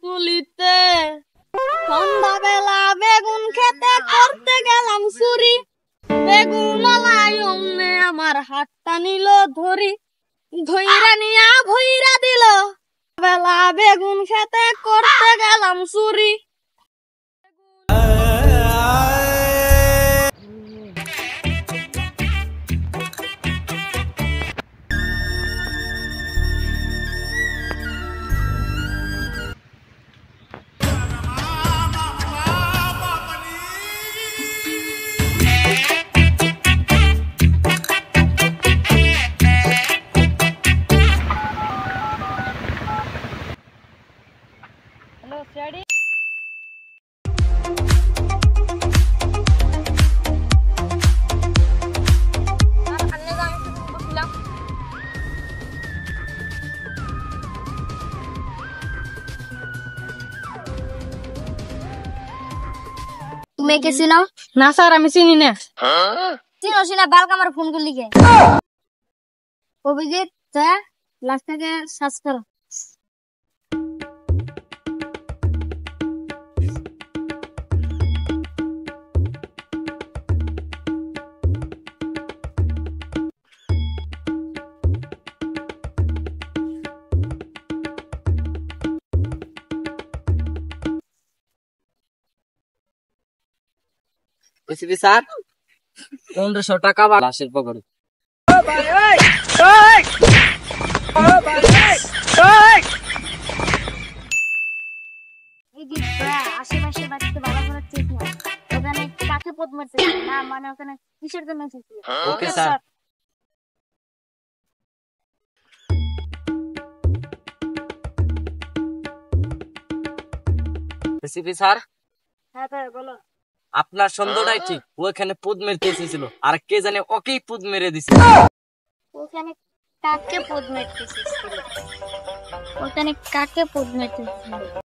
কুলিতে সন্ধ্যাবেলা বেগুন খেতে করতে গেলাম চুরি, বেগুন অমনে আমার হাতটা নিল ধরি, ধইরা নিয়া ভইরা দিল। বেলা বেগুন খেতে করতে গেলাম চুরি। হ্যালো সিআইডি, তুমি কে চিনো? না স্যার আমি চিনি না। চিনো চিনা বালক আমার ফোন করলি কে? অভিজিৎ যা লাস্টটাকে সার্চ করো। এসিপি স্যার 1500 টাকা লাশের পকেটে। আশেপাশে বাড়িতে ভালো করে চেক নাও, ওখানে কাকে পদ মারছে না, মানে ওখানে কিসের জন্য এসেছে। Okay sir. এসিপি স্যার, হ্যাঁ ভাই বলো। আপনার সন্দেহটাই ঠিক, ওখানে পুদ মেরতে এসেছিল, আর কে জানে ওকেই পুদ মেরে দিছে। ওখানে কাকে পদ মারতেছিস? ওখানে কাকে পদ মারতেছিস?